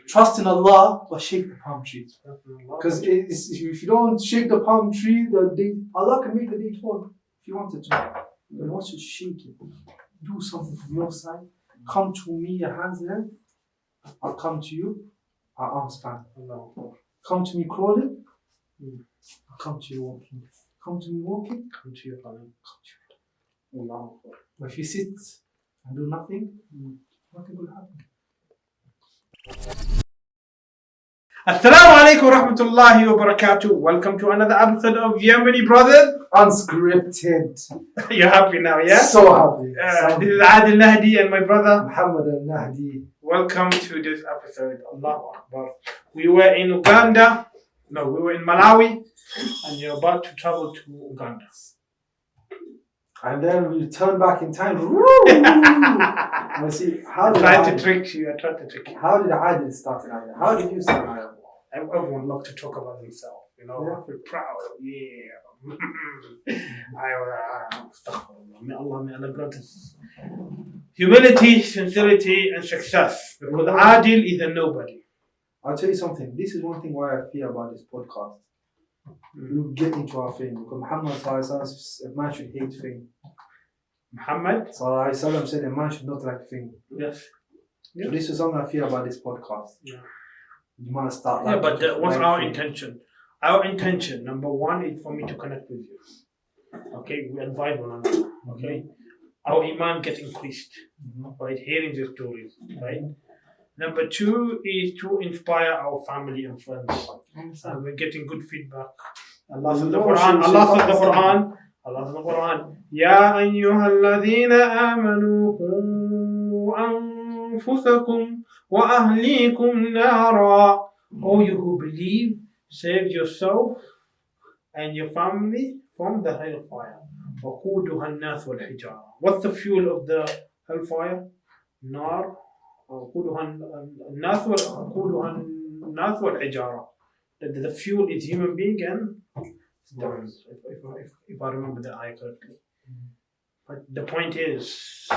Trust in Allah, but shake the palm tree. Because if you don't shake the palm tree, Allah can make the date fall if you wanted to. But once you shake it, do something from your side. Come to me, your hands length. I'll come to you, our arms span. Come to me crawling. I'll come to you walking. Come to me walking. Come to you running. But if you sit and do nothing, nothing will happen. Assalamu alaikum wa rahmatullahi wa barakatuh. Welcome to another episode of Yemeni Brothers. Unscripted. You're happy now, yeah? So happy. This is Adil Nahdi and my brother Muhammad al-Nahdi. Welcome to this episode. Allahu Akbar. We were in Uganda. No, we were in Malawi. And you're about to travel to Uganda. And then we turn back in time. I see. I tried to trick you. How did Adil start in Adil? How did you start in Adil? Everyone loves to talk about themselves. You know, I feel proud. Yeah. May Allah grant us humility, sincerity, and success. Because Adil is a nobody. I'll tell you something. This is one thing why I fear about this podcast. We'll get into our fame because Muhammad said a man should hate fame. Muhammad said a man should not like fame. Yes. So this is something I fear about this podcast. Yeah. You might start. Yeah, but what's our intention? Our intention, number one, is for me to connect with you. Okay, we advise one another. Okay, our iman gets increased by hearing the stories. Right. Number two is to inspire our family and friends. We're getting good feedback. Allah says the Quran. Ya ayyuhalladhina amanu qu anfusakum wa ahlikum nara. O you who believe, save yourself and your family from the hellfire. وَقُودُهَا النَّاسُ وَالْحِجَارَةُ. What's the fuel of the hellfire? Nar. وقودها الناس والحجارة. The fuel is human being and stones, if I remember the ayah correctly. But the point is,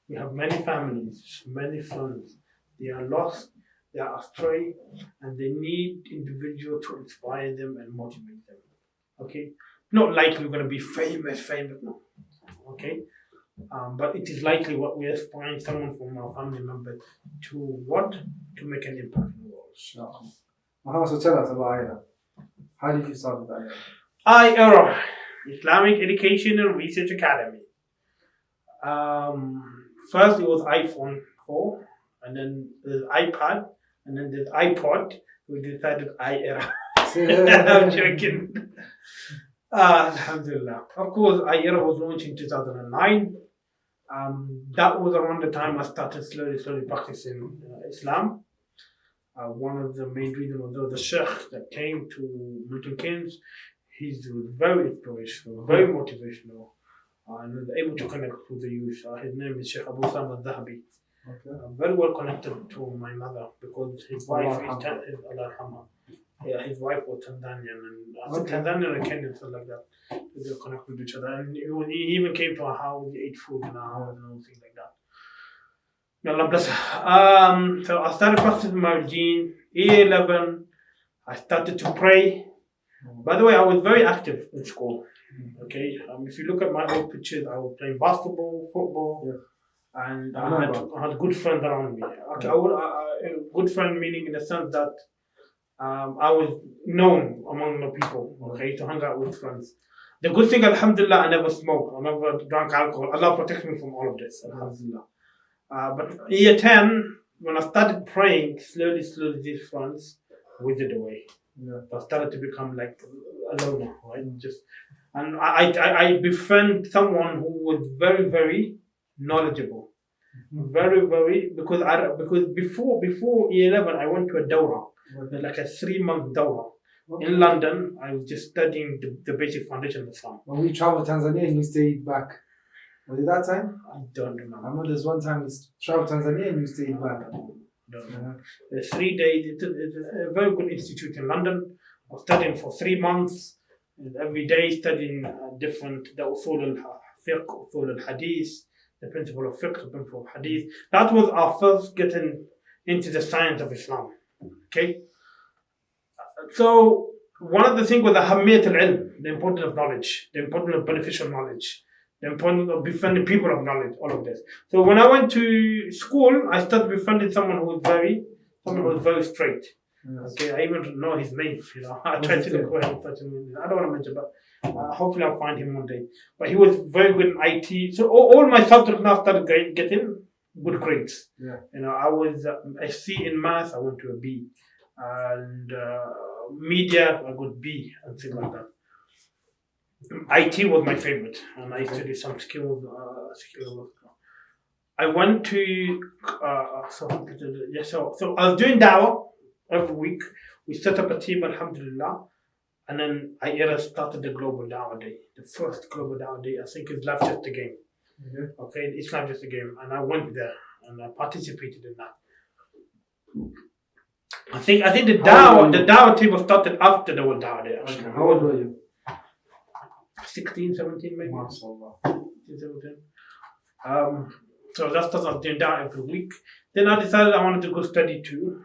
we have many families, many friends. They are lost, they are astray, and they need individuals to inspire them and motivate them. Okay, not likely we're going to be famous, no. Okay. But it is likely what we aspire someone from our family member to make an impact in the world. Sure. So tell us about IERA. How did you start with IERA? IERA, Islamic Education and Research Academy. First it was iPhone 4, and then there's iPad, and then there's iPod. We decided IERA. I'm joking. Alhamdulillah. Of course, IERA was launched in 2009. That was around the time I started slowly practicing Islam. One of the main reasons was the Sheikh that came to Milton Keynes. He's very inspirational, very motivational, and was able to connect with the youth. His name is Sheikh Abu Sam al-Zahabi. Okay. Very well connected to my mother because his wife his wife was Tanzanian and Tanzanian and Kenyan, something like that. They connect with each other, and he even came to our house. We ate food in our house and all things like that. May Allah bless her. So I started practicing my deen. Year 11, I started to pray. By the way, I was very active in school. Okay, if you look at my old pictures, I was playing basketball, football, and I had good friends around me. Okay, good friend meaning in the sense that I was known among the people, okay, to hang out with friends. The good thing, alhamdulillah, I never smoked, I never drank alcohol. Allah protect me from all of this, alhamdulillah. But year 10, when I started praying, slowly these friends withered away. I started to become like a loner, right? And I befriend someone who was very, very knowledgeable. Very, very, because before year 11, I went to a dawrah. Like a 3-month dawrah in London. I was just studying the basic foundation of Islam. When we traveled to Tanzania and you stayed back, was it that time? I don't remember. I remember there's one time we traveled to Tanzania and you stayed back. There's 3 days. It's a very good institute in London. I was studying for 3 months, and every day studying the usul al-fiqh, usul al-hadith, the principle of fiqh, the principle of hadith. That was our first getting into the science of Islam. Okay? So one of the things was the Hamiyat al-ilm, the importance of knowledge, the importance of beneficial knowledge, the importance of befriending people of knowledge, all of this. So when I went to school, I started befriending someone who was very straight. Yes. Okay, I even know his name. I tried to look for him. I don't want to mention, but hopefully I'll find him one day. But he was very good in IT. So all my subjects now started getting good grades. Yeah. I was a C in math. I went to a B, and media I got B and things like that. IT was my favorite, and I used to do some skills. I went to so I was doing dawah every week. We set up a team, alhamdulillah, and then I started the Global Dawah Day. The first Global Dawah Day, I think, is Life Just a Game. Mm-hmm. Okay, it's not just a game, and I went there and I participated in that. I think the Dawah team was started after the World Dawah Day. Actually. Okay. How old were you? 16, 17 maybe. MashaAllah. 16, 17. So that's what I was doing that every week. Then I decided I wanted to go study to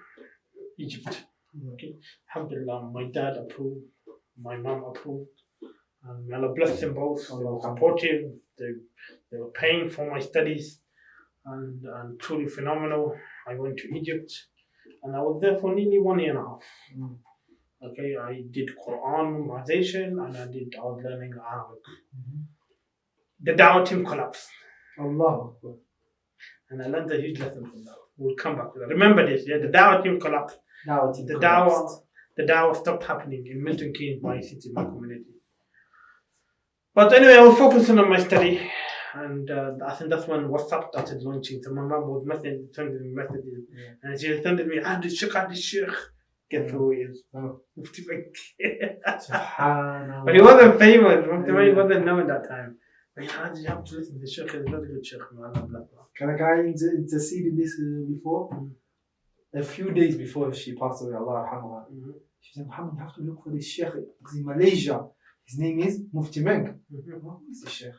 Egypt. Okay. Alhamdulillah, my dad approved, my mom approved, and Allah blessed them both. They were supportive, they were paying for my studies, and truly phenomenal. I went to Egypt, and I was there for nearly 1 year and a half. Mm. Okay, I did Quran memorization, and I was learning Arabic. Mm-hmm. The Dawah team collapsed. Allah. And I learned a huge lesson from that. We'll come back to that. Remember this, yeah? The Dawah team collapsed. The Dawah stopped happening in Milton Keynes, my city, my community. But anyway, I was focusing on my study, and I think that's when WhatsApp started launching. So my mom was sending me messages, and she was sending me, the Sheikh. Guess who he is? Mufti Bank. But he wasn't famous. Mufti Bank wasn't known at that time. But you have to listen to the Sheikh. He's a very good Sheikh. Can I intercede in this before? A few days before she passed away, Allah yarhamha, she said, Muhammad, you have to look for this Sheikh. He's in Malaysia. His name is Mufti Meng. Who is the Sheikh?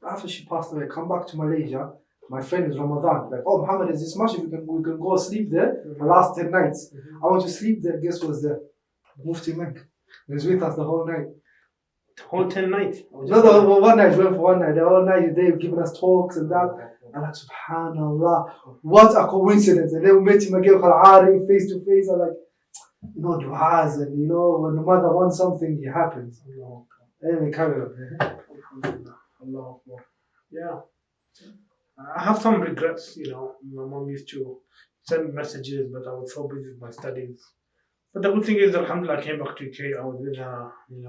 After she passed away, I come back to Malaysia. My friend is Ramadan. Like, oh, Muhammad, there's this masjid. We can go sleep there the last 10 nights. I want to sleep there. Guess who was there? Mufti Meng. He was with us the whole night. The whole 10 nights? No, one night. We went for one night. The whole night they were giving us talks and that. I'm like, subhanallah, what a coincidence. And then we met him again, face to face. I'm like, du'as, and when the mother wants something, it happens. Anyway, carry on. Allah. Yeah. I have some regrets, My mom used to send messages, but I was so busy with my studies. But the good thing is, alhamdulillah, I came back to UK. I was with her, and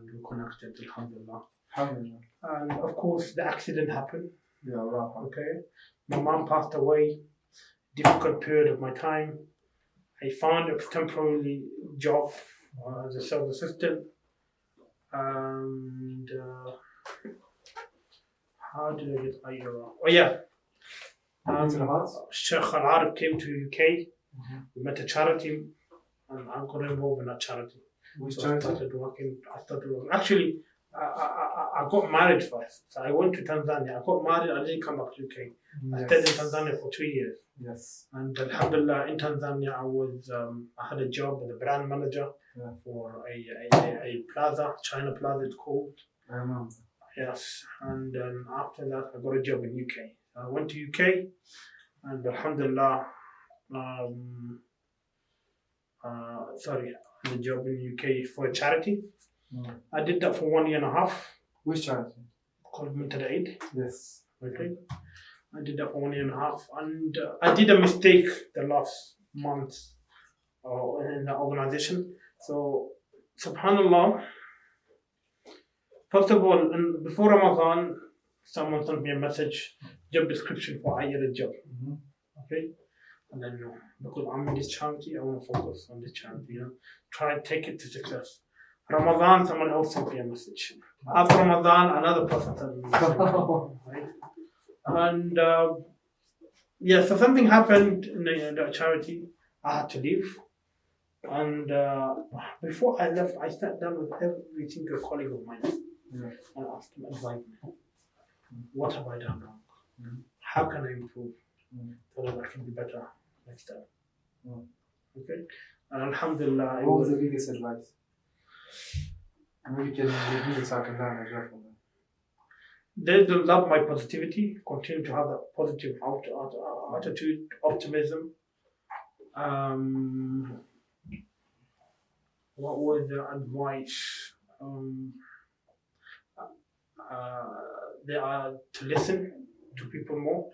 we connected, alhamdulillah. And of course, the accident happened. Yeah, right. Okay. My mom passed away. Difficult period of my time. I found a temporary job as a sales assistant. And how did I get IRA? Oh yeah. Sheikh Al-Arif came to UK. We met a charity, and I got involved in that charity. Which charity? I started working. Actually, I got married first. So I went to Tanzania. I got married. I didn't come back to UK. I stayed in Tanzania for 2 years. Yes. And alhamdulillah, in Tanzania, I had a job as a brand manager for a plaza, China Plaza it's called. I remember. Yes. And then after that, I got a job in UK. I went to UK, and alhamdulillah, the job in UK for a charity. I did that for 1 year and a half. Which charity? Called Mental Aid. Yes. Okay. I did that for 1 year and a half, and I did a mistake the last month in the organization. So, subhanallah, first of all, before Ramadan, someone sent me a message, job description for a job. Okay? And then, because I'm in this charity, I want to focus on this charity, try and take it to success. Ramadan, someone else sent me a message. After Ramadan, another person sent me a message. Right? And so something happened in the charity. I had to leave. And before I left, I sat down with every single colleague of mine and asked them, advise me. What have I done wrong? How can I improve so that I can be better next time? Okay? And Alhamdulillah, What was the biggest advice? Maybe you can give me so I can learn as well from them. They love my positivity, continue to have that positive attitude, optimism. What was the advice? They are to listen to people more,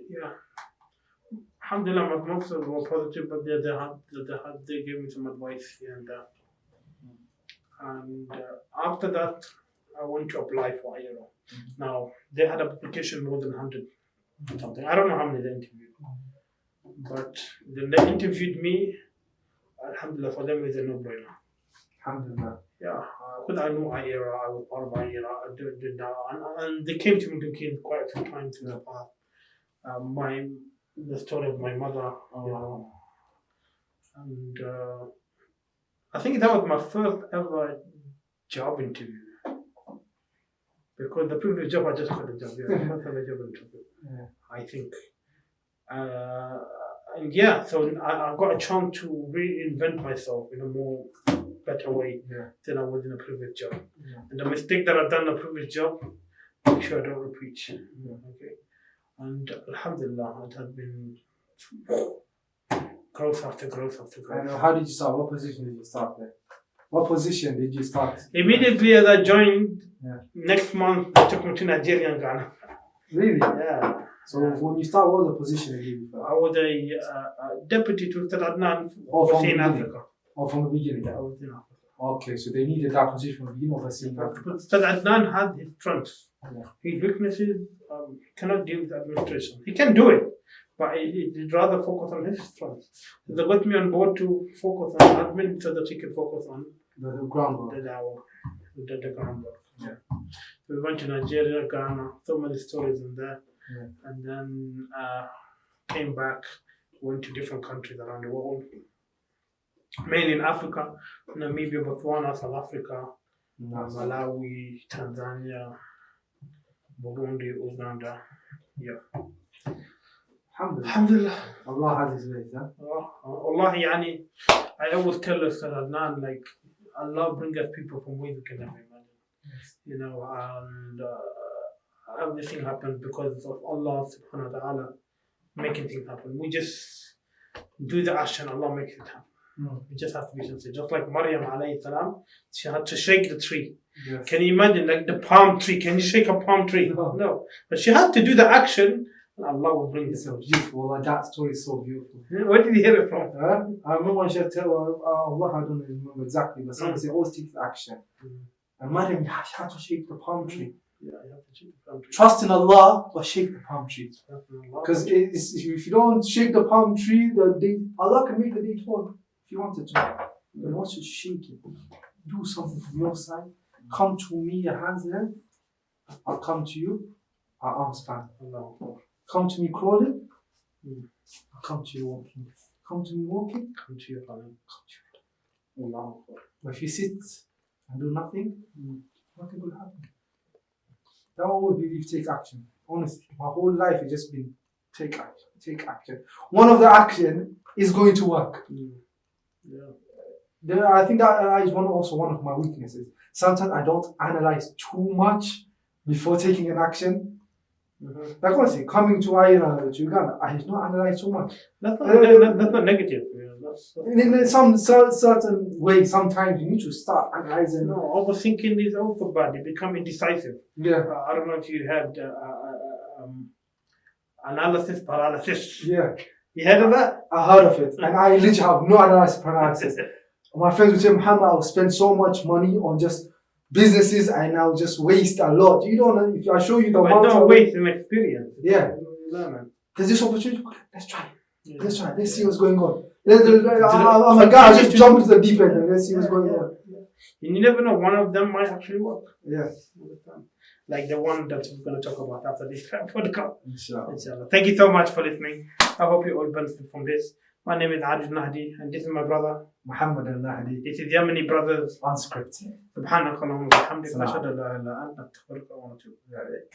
yeah. Alhamdulillah, my most of them were positive, but they gave me some advice here and there. And after that, I went to apply for IRO. Now, they had application more than 100 something. I don't know how many they interviewed. But then they interviewed me. Alhamdulillah, for them it's a no-brainer. Alhamdulillah. Yeah, because I know IRA, I was part of IRA, I did that. And they came to me quite a few times in the past. The story of my mother, you know. And I think that was my first ever job interview. Because the previous job I just got a job, first ever job interview, I think. And yeah, so I got a chance to reinvent myself in a more better way than I was in a previous job. And the mistake that I've done in a previous job, make sure I don't repeat. Okay. And Alhamdulillah, it has been growth after growth after growth. And how did you start? What position did you start there? What position did you start? Immediately as I joined, next month they took me to Nigeria and Ghana. Really? Yeah. So when you start, what was the position they gave you? I was a deputy to Ustad Adnan in Africa. Oh, from the beginning? Yeah, I was in Africa. Okay, so they needed that position from the beginning of overseeing Africa. But Ustad Adnan had his strengths. His weaknesses, cannot deal with administration. He can do it, but he'd rather focus on his strengths. So they got me on board to focus on admin so that he could focus on the groundwork. The groundwork. Yeah. So we went to Nigeria, Ghana, so many stories in there. And then came back, went to different countries around the world, mainly in Africa, Namibia, Botswana, South Africa, Malawi, Tanzania, Burundi, Uganda. Yeah. Alhamdulillah. Allah has his ways, huh? Allah, yani, I always tell us that Adnan, like, Allah brings us people from ways we can never imagine. You know, and everything happens because of Allah subhanahu wa ta'ala making things happen. We just do the action, Allah makes it happen. We just have to be sincere. Just like Maryam alayhi salam, she had to shake the tree. Yes. Can you imagine, like the palm tree? Can you shake a palm tree? No. But she had to do the action, and Allah will bring it. So beautiful. Like, that story is so beautiful. Where did you hear it from? I remember when she had to tell Allah, I don't remember exactly, but someone said, always take the action. And Maryam, she had to shake the palm tree. Yeah, you have to shake the palm tree. Trust in Allah, but shake the palm tree. Because if you don't shake the palm tree, Allah can make the date fall if you wanted to. But once you shake it, do something from your side. Come to me, your hands length. I'll come to you, our arms span. Come to me crawling. I'll come to you walking. Come to me walking. Come to you running. But if you sit and do nothing, nothing will happen. That will believe take action. Honestly, my whole life has just been take action, take action. One of the action is going to work. I think that is also one of my weaknesses. Sometimes I don't analyze too much before taking an action. Like honestly, coming to Uganda, I did not analyze too much. That's not negative. In some certain way, sometimes you need to start analyzing. No, overthinking is also bad. You become indecisive. Yeah. I don't know if you had analysis paralysis. Yeah. You heard of that? I heard of it, and I literally have no analysis paralysis. My friends would say, Muhammad, I'll spend so much money on just businesses and I'll just waste a lot. You don't know, if I show you the amount of waste in experience. Yeah. There's this opportunity. Let's try it. Yeah. Let's try it. Let's see what's going on. I'm a guy, I just jump into the deep end and let's see what's going on. And you never know, one of them might actually work. Yeah. Like the one that we're going to talk about after this podcast. Inshallah. Thank you so much for listening. I hope you all benefit from this. My name is Arjun Nahdi, and this is my brother. Muhammad al-Nahdi. This is Yemeni Brothers. Unscripted. سبحانك اللهم وبحمدك نشهد أن لا إله إلا أنت نستغفرك ونتوب إليك.